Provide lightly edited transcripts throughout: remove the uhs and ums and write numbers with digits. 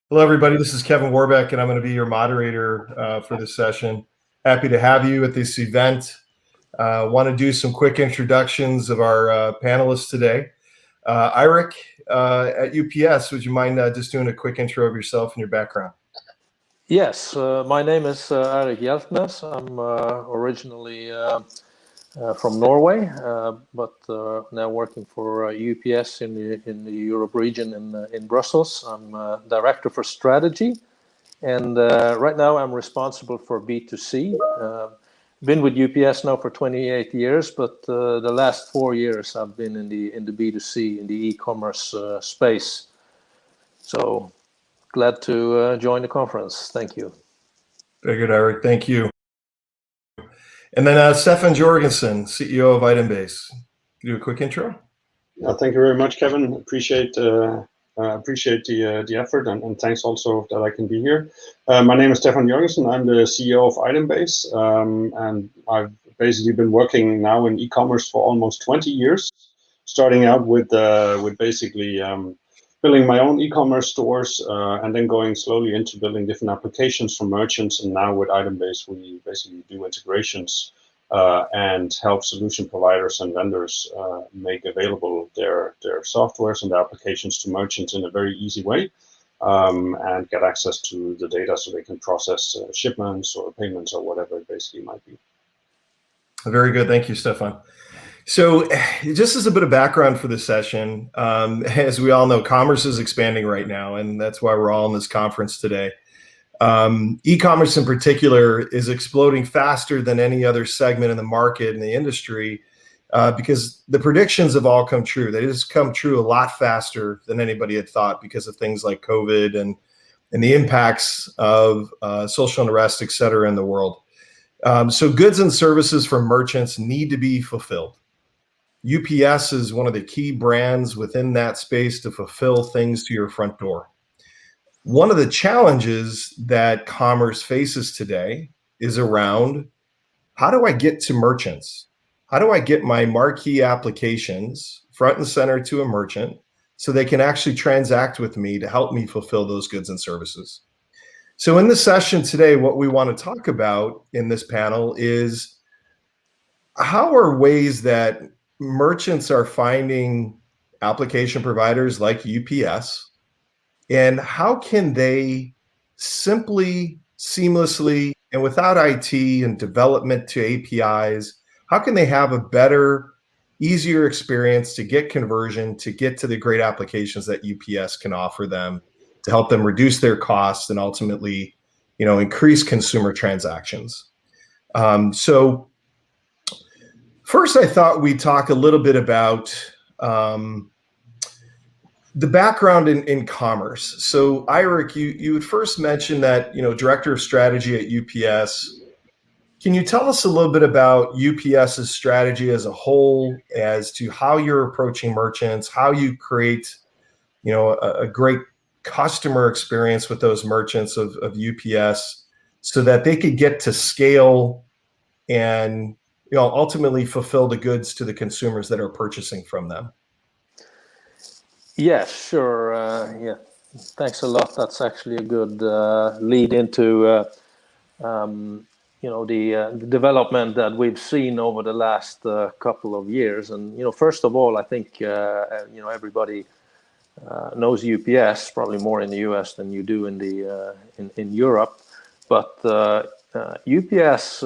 Hello, everybody. This is Kevin Warbeck, and I'm going to be your moderator for this session. Happy to have you at this event. Want to do some quick introductions of our panelists today. Eirik at UPS, would you mind just doing a quick intro of yourself and your background? Yes, my name is Eirik Hjeltnes. I'm originally from Norway, but now working for UPS in the Europe region in Brussels. I'm director for strategy, and right now I'm responsible for B2C. Been with UPS now for 28 years, but the last 4 years I've been in the B2C, in the e-commerce space. So glad to join the conference. Thank you. Very good, Eirik. Thank you. And then Stefan Jorgensen, CEO of Itembase. Can you do a quick intro? Thank you very much, Kevin. Appreciate the effort, and thanks also that I can be here. My name is Stefan Jorgensen. I'm the CEO of Itembase, and I've basically been working now in e-commerce for almost 20 years, starting out with basically building my own e-commerce stores, and then going slowly into building different applications for merchants. And now with Itembase, we basically do integrations and help solution providers and vendors make available their softwares and their applications to merchants in a very easy way, and get access to the data so they can process shipments or payments or whatever it basically might be. Very good. Thank you, Stefan. So just as a bit of background for this session, as we all know, commerce is expanding right now, and that's why we're all in this conference today. E-commerce in particular is exploding faster than any other segment in the market in the industry, because the predictions have all come true. They just come true a lot faster than anybody had thought because of things like COVID and the impacts of social unrest, et cetera, in the world. So goods and services for merchants need to be fulfilled. UPS is one of the key brands within that space to fulfill things to your front door. One of the challenges that commerce faces today is around, how do I get to merchants? How do I get my marquee applications front and center to a merchant so they can actually transact with me to help me fulfill those goods and services? So in this session today, what we want to talk about in this panel is how are ways that merchants are finding application providers like UPS, and how can they simply, seamlessly, and without IT and development to APIs, how can they have a better, easier experience to get conversion, to get to the great applications that UPS can offer them to help them reduce their costs and ultimately, increase consumer transactions? So first, I thought we'd talk a little bit about the background in commerce. So Eirik, you would first mention that, Director of Strategy at UPS. Can you tell us a little bit about UPS's strategy as a whole, as to how you're approaching merchants, how you create, a great customer experience with those merchants of UPS so that they could get to scale and, ultimately fulfill the goods to the consumers that are purchasing from them? Yeah, sure. Yeah, thanks a lot. That's actually a good lead into the development that we've seen over the last couple of years. And first of all, I think everybody knows UPS probably more in the US than you do in Europe. But UPS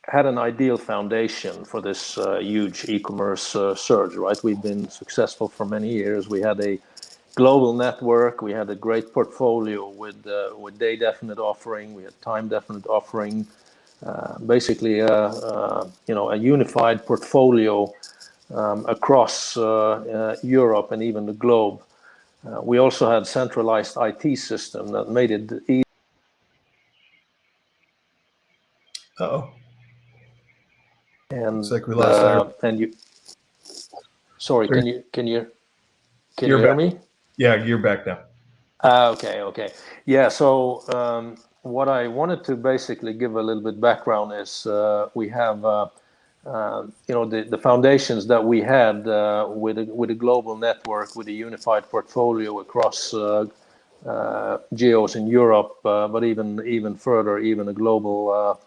had an ideal foundation for this huge e-commerce surge, right? We've been successful for many years. We had a global network. We had a great portfolio with day-definite offering. We had time-definite offering. Basically, a unified portfolio across Europe and even the globe. We also had centralized IT system that made it easy. Uh-oh. And looks like we lost sorry, can you hear me? Yeah, you're back now. Okay. Yeah. So what I wanted to basically give a little bit background is we have the foundations that we had with a global network, with a unified portfolio across geos in Europe, but even further, even a global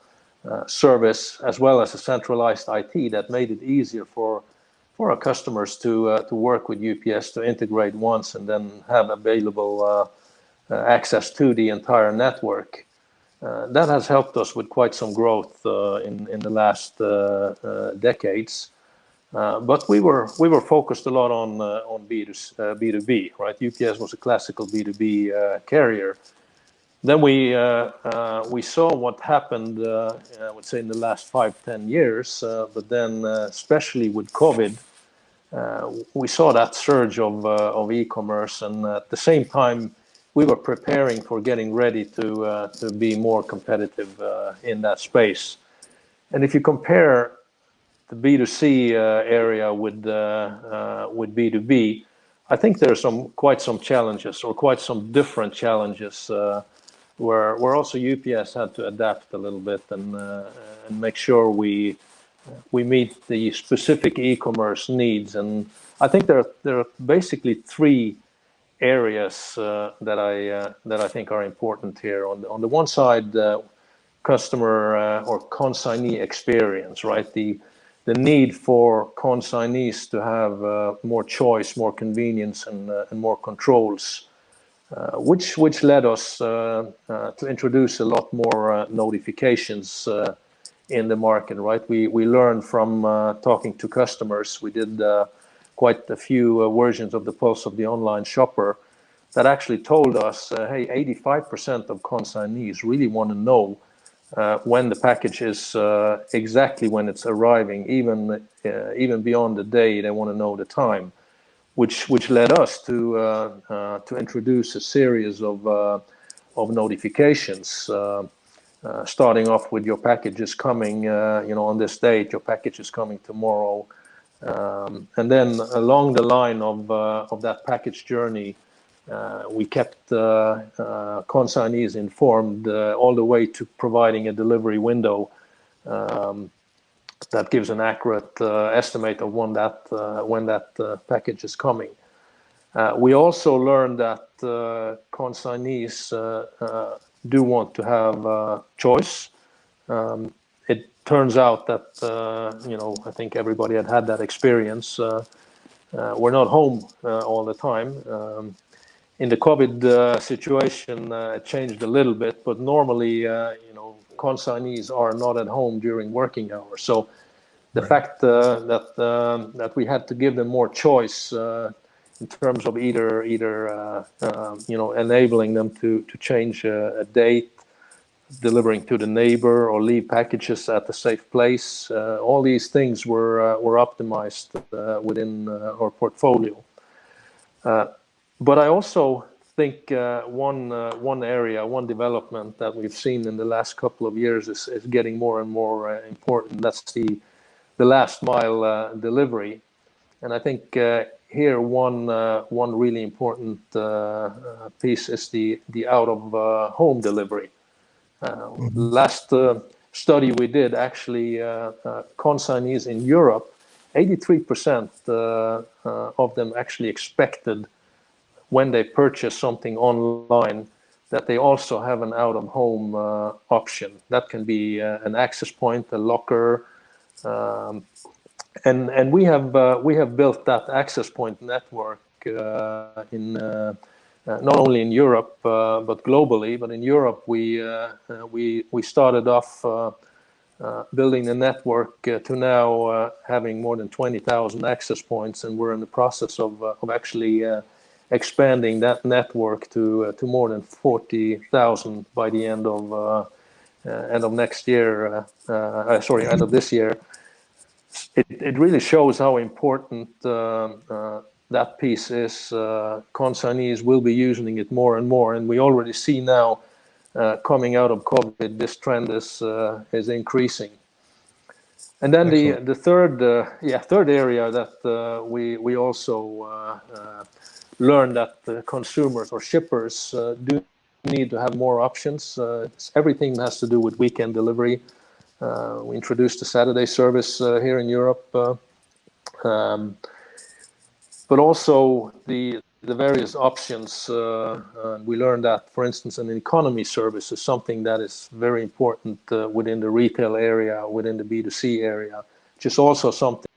service, as well as a centralized IT that made it easier for our customers to work with UPS, to integrate once and then have available access to the entire network. That has helped us with quite some growth in the last decades. But we were focused a lot on B2B, right? UPS was a classical B2B carrier. Then we saw what happened, I would say, in the last 5-10 years. But then, especially with COVID, we saw that surge of e-commerce, and at the same time, we were preparing for getting ready to be more competitive in that space. And if you compare the B2C area with B2B, I think there are quite some challenges, or quite some different challenges, where also UPS had to adapt a little bit and make sure we meet the specific e-commerce needs. And I think there are basically three areas that I think are important here. On the one side, customer or consignee experience, right? The need for consignees to have more choice, more convenience, and more controls, which led us to introduce a lot more notifications in the market, right? We learned from talking to customers. We did quite a few versions of the Pulse of the Online Shopper that actually told us, hey, 85% of consignees really want to know when the package is exactly when it's arriving, even beyond the day. They want to know the time, which led us to introduce a series of notifications. Starting off with your package is coming, on this date, your package is coming tomorrow. And then along the line of that package journey, we kept consignees informed all the way to providing a delivery window that gives an accurate estimate of when that package is coming. We also learned that consignees do want to have choice. It turns out that I think everybody had that experience. We're not home all the time. In the COVID situation, it changed a little bit, but normally, consignees are not at home during working hours. So the fact that we had to give them more choice in terms of either enabling them to change a date, delivering to the neighbor, or leave packages at a safe place, all these things were optimized within our portfolio. But I also think one area, one development that we've seen in the last couple of years is getting more and more important. That's the last mile delivery. And I think here one really important piece is the out of home delivery. Last study we did, actually, consignees in Europe, 83% of them actually expected, when they purchase something online, that they also have an out-of-home option. That can be an access point, a locker, and we have built that access point network in not only in Europe but globally. But in Europe, we started off building a network to now having more than 20,000 access points, and we're in the process of actually expanding that network to more than 40,000 by the end of next year. End of this year. It really shows how important that piece is. Consignees will be using it more and more, and we already see now, coming out of COVID, this trend is increasing. And then the third area that we also learned that consumers or shippers do need to have more options. Everything has to do with weekend delivery. We introduced the Saturday service here in Europe, but also the various options. We learned that, for instance, an economy service is something that is very important within the retail area, within the B2C area, which is also something.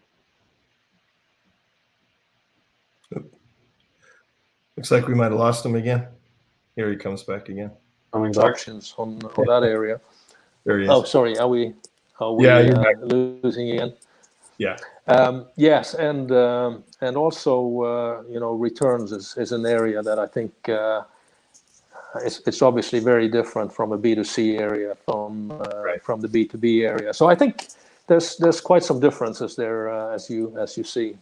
Looks like we might have lost him again. Here he comes back again. Coming back. Options on that area. There he is. Oh, sorry. Are we Yeah, you're back. losing again? Yeah. Yes, and also returns is an area that I think it's obviously very different from a B2C area from the B2B area. So I think there's quite some differences there as you see.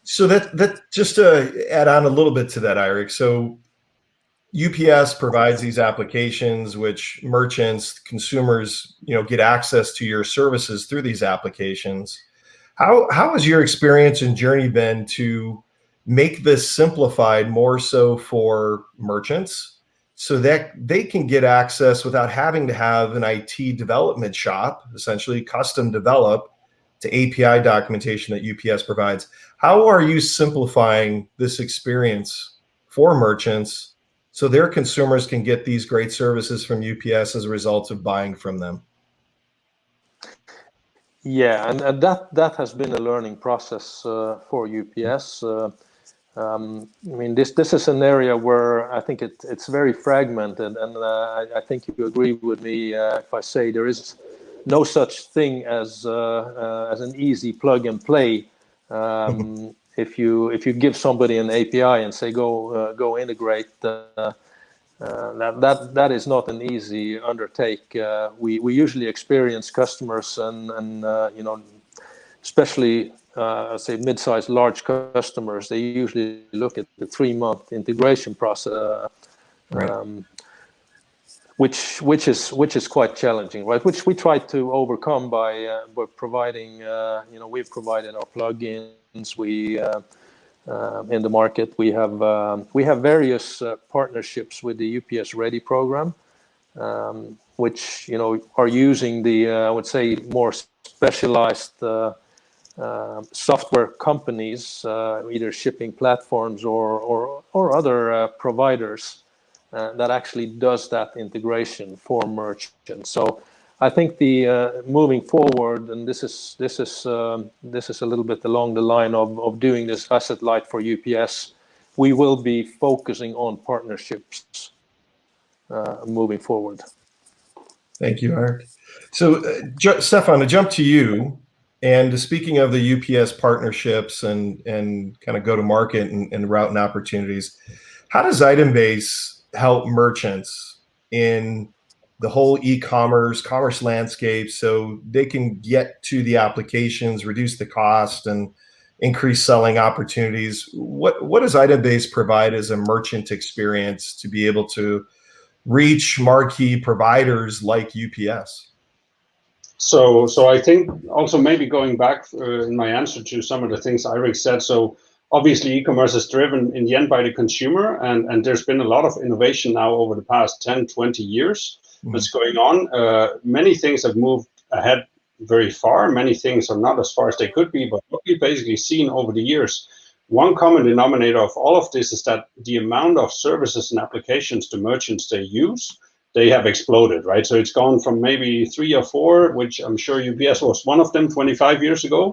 So that just to add on a little bit to that, Eirik. So UPS provides these applications which merchants, consumers, get access to your services through these applications. How has your experience and journey been to make this simplified more so for merchants so that they can get access without having to have an IT development shop, essentially custom develop to API documentation that UPS provides? How are you simplifying this experience for merchants so their consumers can get these great services from UPS as a result of buying from them? Yeah, and that has been a learning process for UPS. I mean, this is an area where I think it's very fragmented, and I think you agree with me if I say there is no such thing as an easy plug and play. If you give somebody an API and say go integrate, that is not an easy undertake. We usually experience customers and especially say mid-sized large customers, they usually look at the 3-month integration process. Right. Which is quite challenging, right? Which we try to overcome by providing, we've provided our plugins. We in the market we have various partnerships with the UPS Ready program, which are using the I would say more specialized software companies, either shipping platforms or other providers. That actually does that integration for merchants. So I think the moving forward, and this is a little bit along the line of doing this asset light for UPS. We will be focusing on partnerships moving forward. Thank you, Eirik. So Stefan, to jump to you, and speaking of the UPS partnerships and kind of go to market and routing opportunities, how does Itembase help merchants in the whole commerce landscape so they can get to the applications, reduce the cost, and increase selling opportunities? What does Itembase provide as a merchant experience to be able to reach marquee providers like UPS? So I think also maybe going back in my answer to some of the things Eirik said. So obviously, e-commerce is driven in the end by the consumer, and there's been a lot of innovation now over the past 10, 20 years that's going on. Many things have moved ahead very far. Many things are not as far as they could be, but what we've basically seen over the years, one common denominator of all of this is that the amount of services and applications the merchants they use, they have exploded, right? So it's gone from maybe 3 or 4, which I'm sure UPS was one of them 25 years ago,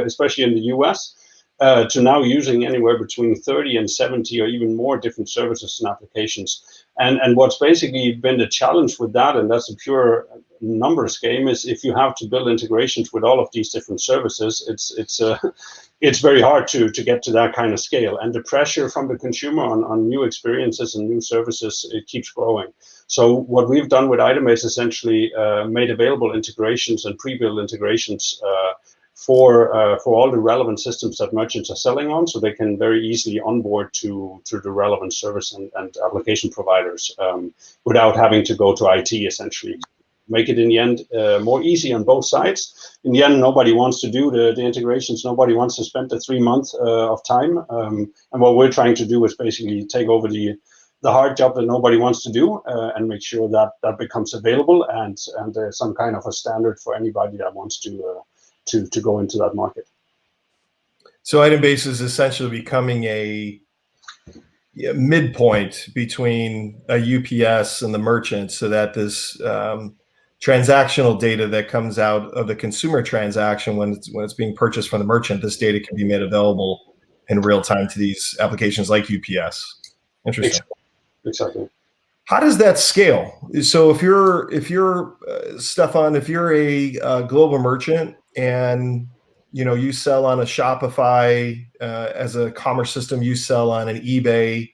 especially in the US, to now using anywhere between 30 and 70 or even more different services and applications. And what's basically been the challenge with that, and that's a pure numbers game, is if you have to build integrations with all of these different services, it's very hard to get to that kind of scale. And the pressure from the consumer on new experiences and new services, it keeps growing. So what we've done with Itembase essentially made available integrations and pre-built integrations for all the relevant systems that merchants are selling on, so they can very easily onboard to the relevant service and application providers without having to go to IT, essentially. Make it in the end more easy on both sides. In the end, nobody wants to do the integrations. Nobody wants to spend the 3 months of time. And what we're trying to do is basically take over the the hard job that nobody wants to do, and make sure that that becomes available and some kind of a standard for anybody that wants to go into that market. So Item-Base is essentially becoming a midpoint between a UPS and the merchant, so that this transactional data that comes out of the consumer transaction when it's being purchased from the merchant, this data can be made available in real time to these applications like UPS. Interesting. Exactly. How does that scale? So if you're Stefan, if you're a global merchant and you sell on a Shopify as a commerce system, you sell on an eBay,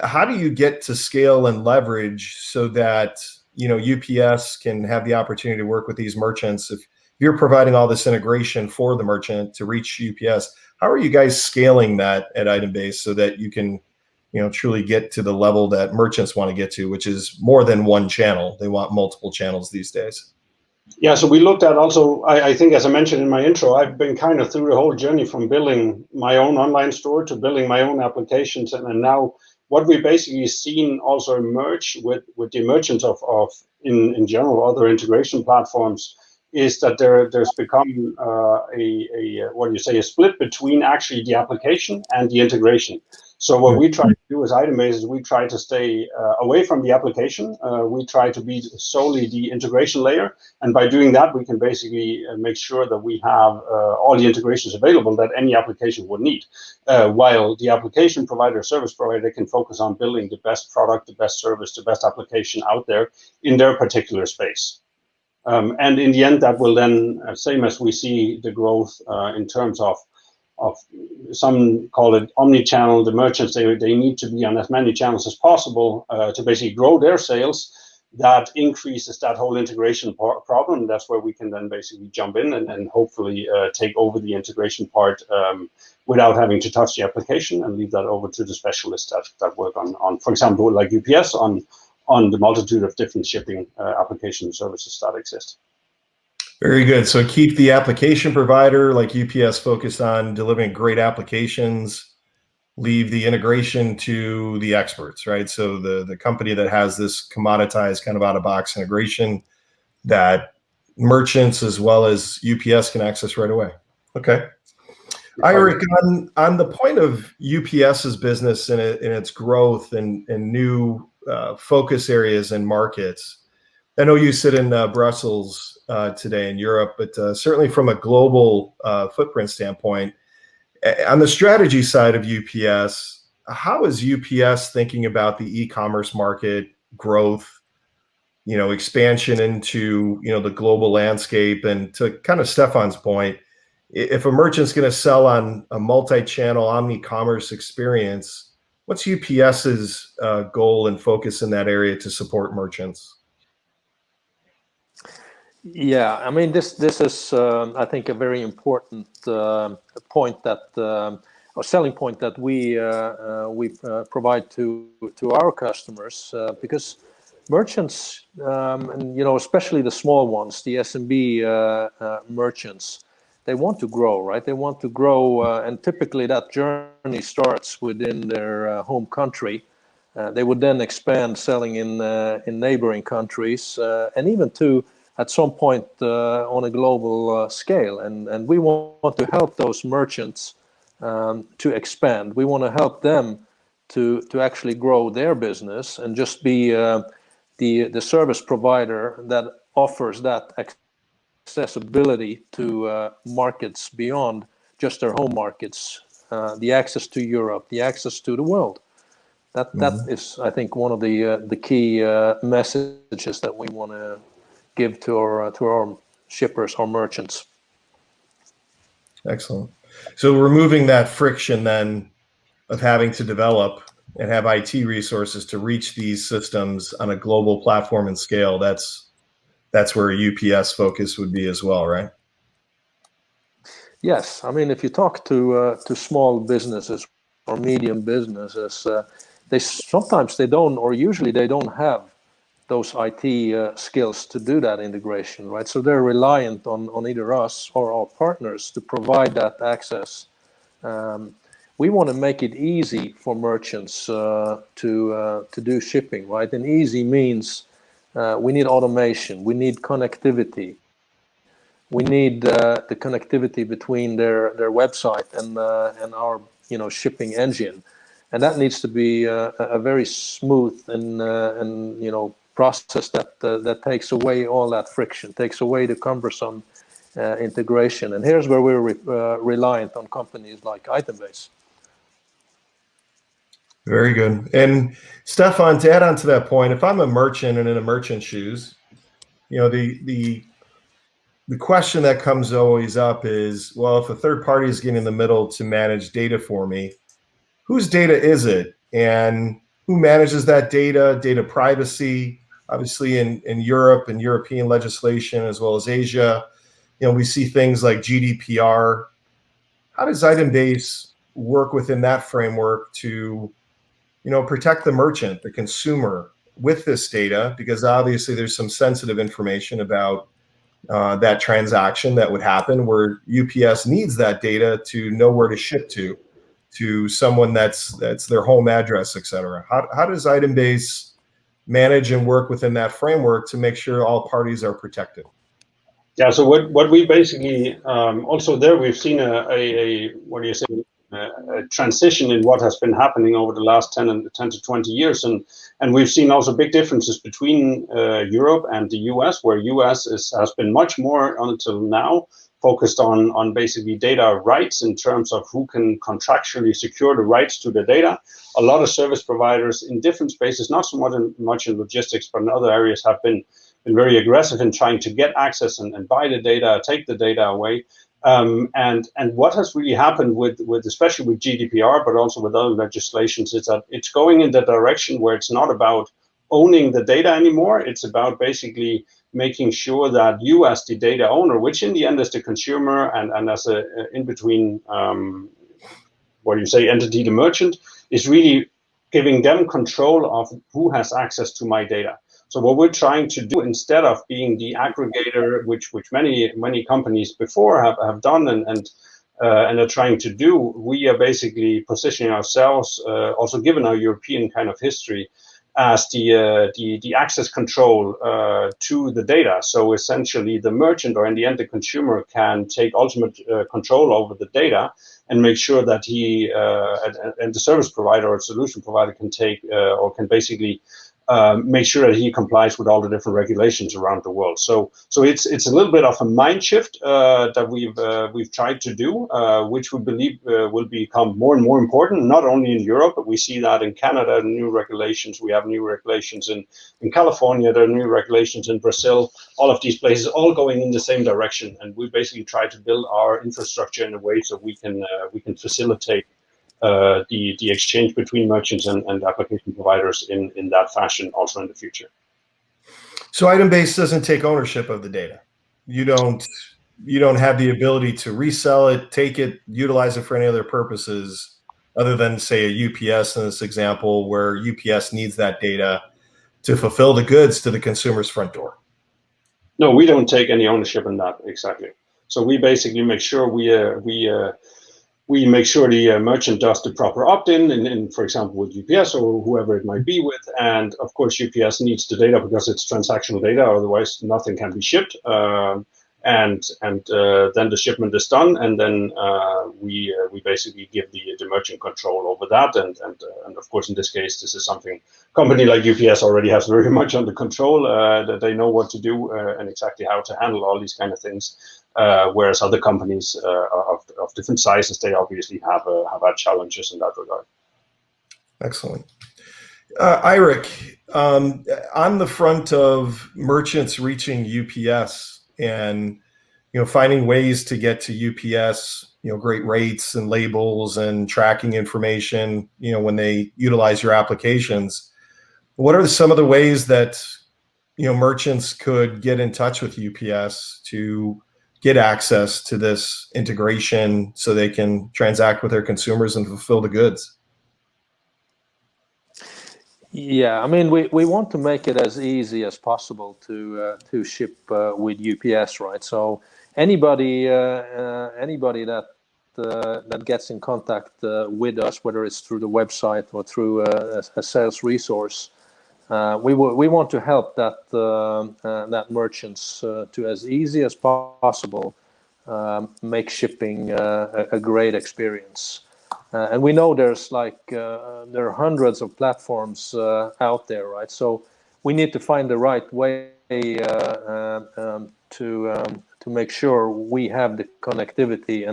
how do you get to scale and leverage so that UPS can have the opportunity to work with these merchants? If you're providing all this integration for the merchant to reach UPS, how are you guys scaling that at Item-Base so that you can truly get to the level that merchants want to get to, which is more than one channel? They want multiple channels these days. Yeah, so we looked at also, I think, as I mentioned in my intro, I've been kind of through the whole journey from building my own online store to building my own applications. And now what we basically seen also emerge with the emergence of in general, other integration platforms, is that there's become a split between actually the application and the integration. So what we try to do as Item-Base is we try to stay away from the application. We try to be solely the integration layer. And by doing that, we can basically make sure that we have all the integrations available that any application would need. While the application provider, service provider, can focus on building the best product, the best service, the best application out there in their particular space. And in the end, that will then, same as we see the growth in terms of some call it omni-channel, the merchants, they need to be on as many channels as possible to basically grow their sales. That increases that whole integration problem. That's where we can then basically jump in and hopefully take over the integration part without having to touch the application, and leave that over to the specialists that work on, for example, like UPS, on the multitude of different shipping application services that exist. Very good. So keep the application provider like UPS focused on delivering great applications, leave the integration to the experts, right? So the company that has this commoditized kind of out-of-box integration that merchants as well as UPS can access right away. Okay. Eirik, on the point of UPS's business and its growth and new focus areas and markets, I know you sit in Brussels today in Europe, but certainly from a global footprint standpoint, on the strategy side of UPS, how is UPS thinking about the e-commerce market growth, expansion into, the global landscape? And to kind of Stefan's point, if a merchant's going to sell on a multi-channel omni-commerce experience, what's UPS's goal and focus in that area to support merchants? Yeah, I mean, this is I think a very important point that or selling point that we provide to our customers, because merchants and especially the small ones, the SMB merchants, they want to grow, right? They want to grow, and typically that journey starts within their home country. They would then expand selling in neighboring countries, and even to at some point on a global scale. And we want to help those merchants to expand. We want to help them to actually grow their business and just be the service provider that offers that accessibility to markets beyond just their home markets, the access to Europe, the access to the world. That is, I think, one of the key messages that we want to give to our shippers, our merchants. Excellent. So removing that friction then of having to develop and have IT resources to reach these systems on a global platform and scale, that's where a UPS focus would be as well, right? Yes, I mean, if you talk to small businesses or medium businesses, sometimes they don't, or usually they don't have those IT skills to do that integration, right? So they're reliant on either us or our partners to provide that access. we want to make it easy for merchants to do shipping, right? And easy means we need automation, we need connectivity, we need the connectivity between their website and our shipping engine, and that needs to be a very smooth and process that takes away all that friction, takes away the cumbersome integration. And here's where we're reliant on companies like Itembase. Very good. And Stefan, to add on to that point, if I'm a merchant and in a merchant's shoes, the question that comes always up is, well, if a third party is getting in the middle to manage data for me, whose data is it? And who manages that data? Data privacy, obviously in Europe and European legislation, as well as Asia, we see things like GDPR. How does Itembase work within that framework to protect the merchant, the consumer, with this data? Because obviously there's some sensitive information about that transaction that would happen, where UPS needs that data to know where to ship to someone that's their home address, et cetera. How does Itembase manage and work within that framework to make sure all parties are protected? Yeah, so what we basically also there we've seen a what do you say, a transition in what has been happening over the last 10 to 20 years, and we've seen also big differences between Europe and the US, where US has been much more until now focused on basically data rights in terms of who can contractually secure the rights to the data. A lot of service providers in different spaces, not so much in logistics, but in other areas, have been very aggressive in trying to get access and buy the data, take the data away. And what has really happened with especially with GDPR, but also with other legislations, is that it's going in the direction where it's not about owning the data anymore. It's about basically making sure that you, as the data owner, which in the end is the consumer and as a in between, entity, the merchant, is really giving them control of who has access to my data. So what we're trying to do, instead of being the aggregator, which many companies before have done and are trying to do, we are basically positioning ourselves, also given our European kind of history, as the access control to the data. So essentially, the merchant, or in the end the consumer, can take ultimate control over the data and make sure that he and the service provider or solution provider can take or can basically make sure that he complies with all the different regulations around the world. So it's a little bit of a mind shift that we've tried to do, which we believe will become more and more important, not only in Europe, but we see that in Canada, new regulations. We have new regulations in California. There are new regulations in Brazil. All of these places all going in the same direction, and we basically try to build our infrastructure in a way so we can facilitate the exchange between merchants and application providers in that fashion also in the future. So Itembase doesn't take ownership of the data. You don't have the ability to resell it, take it, utilize it for any other purposes other than, say, a UPS in this example, where UPS needs that data to fulfill the goods to the consumer's front door. No, we don't take any ownership in that, exactly. So we basically make sure we make sure the merchant does the proper opt-in, in, for example, with UPS or whoever it might be with. And of course, UPS needs the data because it's transactional data, otherwise nothing can be shipped. And then the shipment is done, and then we basically give the merchant control over that. And of course, in this case, this is something company like UPS already has very much under control. That they know what to do and exactly how to handle all these kind of things. Whereas other companies of different sizes, they obviously have had challenges in that regard. Excellent. Eirik, on the front of merchants reaching UPS and finding ways to get to UPS, great rates and labels and tracking information, when they utilize your applications, what are some of the ways that merchants could get in touch with UPS to get access to this integration so they can transact with their consumers and fulfill the goods? Yeah, I mean, we want to make it as easy as possible to ship with UPS, right? So anybody that that gets in contact with us, whether it's through the website or through a sales resource, we want to help that merchants to, as easy as possible, make shipping a great experience. And we know there's there are hundreds of platforms out there, right? So we need to find the right way to make sure we have the connectivity.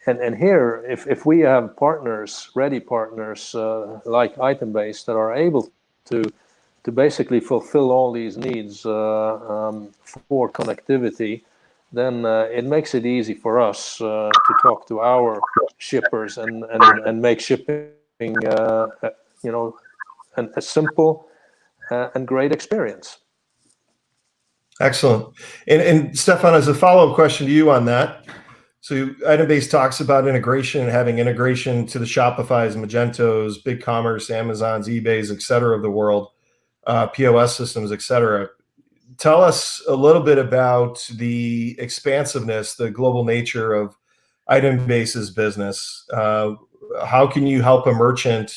And here, if we have partners, ready partners like Itembase that are able to basically fulfill all these needs for connectivity, then it makes it easy for us to talk to our shippers and make shipping, a simple and great experience. Excellent. And Stefan, as a follow-up question to you on that, so Itembase talks about integration and having integration to the Shopify's, Magentos, BigCommerce, Amazons, eBays, et cetera, of the world, POS systems, et cetera. Tell us a little bit about the expansiveness, the global nature of Itembase's business. How can you help a merchant,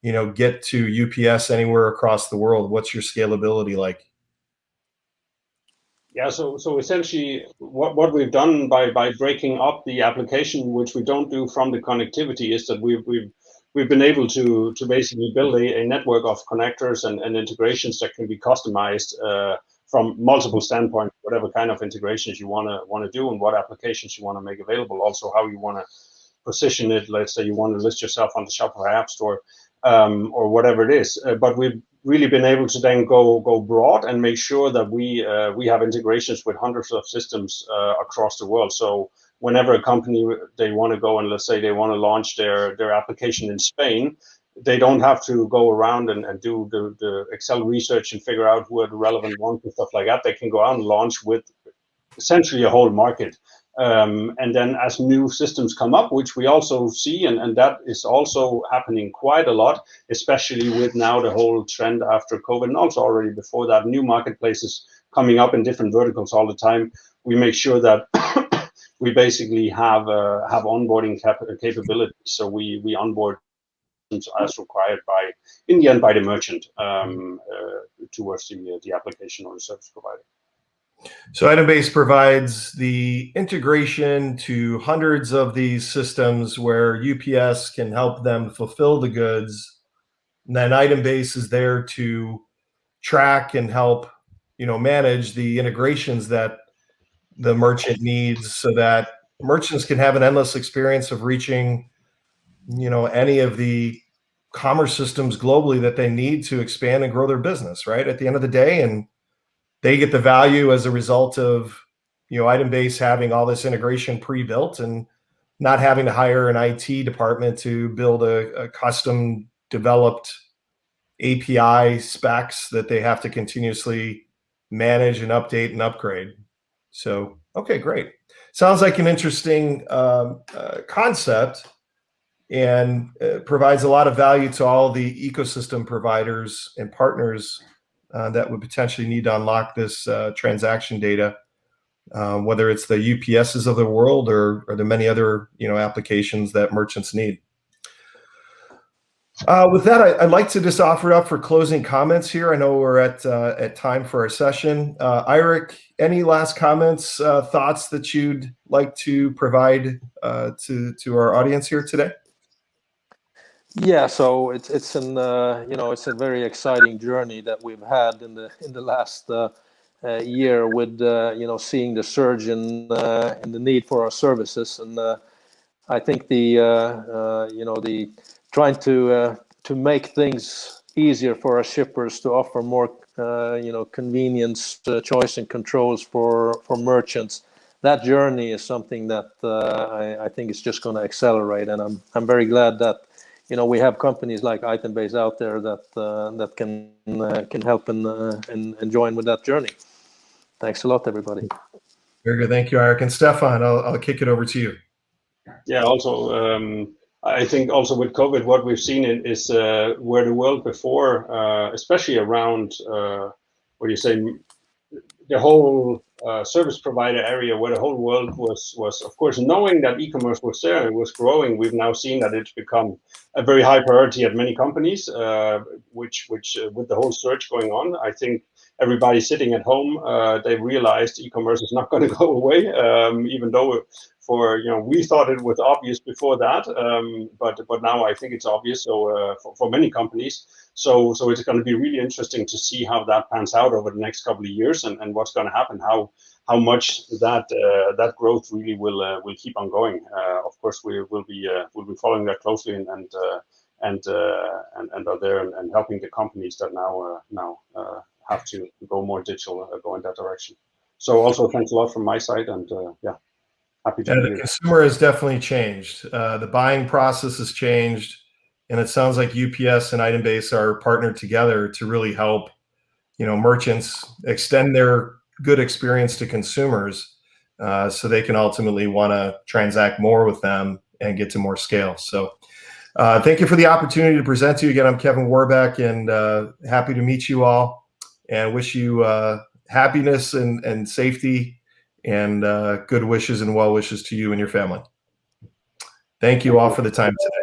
get to UPS anywhere across the world? What's your scalability like? Yeah, so essentially what we've done by breaking up the application, which we don't do from the connectivity, is that we've been able to basically build a network of connectors and integrations that can be customized from multiple standpoints, whatever kind of integrations you want to do and what applications you want to make available, also how you want to position it. Let's say you want to list yourself on the Shopify App Store or whatever it is. But we've really been able to then go broad and make sure that we have integrations with hundreds of systems across the world. So whenever a company, they want to go and let's say they want to launch their application in Spain, they don't have to go around and do the Excel research and figure out who are the relevant ones and stuff like that. They can go out and launch with essentially a whole market. And then as new systems come up, which we also see, and that is also happening quite a lot, especially with now the whole trend after COVID, and also already before that, new marketplaces coming up in different verticals all the time. We make sure that we basically have onboarding capabilities. So we onboard as required in the end by the merchant towards the application or the service provider. So Itembase provides the integration to hundreds of these systems where UPS can help them fulfill the goods. And then Itembase is there to track and help, manage the integrations that the merchant needs so that merchants can have an endless experience of reaching, any of the commerce systems globally that they need to expand and grow their business, right? At the end of the day, and they get the value as a result of, Itembase having all this integration pre-built and not having to hire an IT department to build a custom developed API specs that they have to continuously manage and update and upgrade. So, okay, great. Sounds like an interesting concept and provides a lot of value to all the ecosystem providers and partners that would potentially need to unlock this transaction data, whether it's the UPSs of the world or the many other applications that merchants need. With that, I'd like to just offer it up for closing comments here. I know we're at time for our session. Eirik, any last comments, thoughts that you'd like to provide to our audience here today? Yeah, so it's it's a very exciting journey that we've had in the last year with seeing the surge in the need for our services, and I think the trying to make things easier for our shippers to offer more convenience, choice, and controls for merchants. That journey is something that I think is just going to accelerate, and I'm very glad that we have companies like Itembase out there that can help and join with that journey. Thanks a lot, everybody. Very good, thank you, Eirik. And Stefan, I'll kick it over to you. Yeah, also I think also with COVID, what we've seen is where the world before, especially around what do you say, the whole service provider area where the whole world was of course knowing that e-commerce was there and was growing. We've now seen that it's become a very high priority at many companies, which with the whole surge going on, I think everybody sitting at home, they realized e-commerce is not going to go away, even though we thought it was obvious before that, but now I think it's obvious. So for many companies, so it's going to be really interesting to see how that pans out over the next couple of years, and what's going to happen, how much that growth really will keep on going. Of course, we'll be following that closely and are there and helping the companies that now have to go more digital, go in that direction. So also thanks a lot from my side, and yeah, happy to be the here. consumer has definitely changed. The buying process has changed, and it sounds like UPS and Itembase are partnered together to really help, merchants extend their good experience to consumers, so they can ultimately want to transact more with them and get to more scale. So thank you for the opportunity to present to you again. I'm Kevin Warbeck, and happy to meet you all, and wish you happiness and safety, and good wishes and well wishes to you and your family. Thank you all for the time today.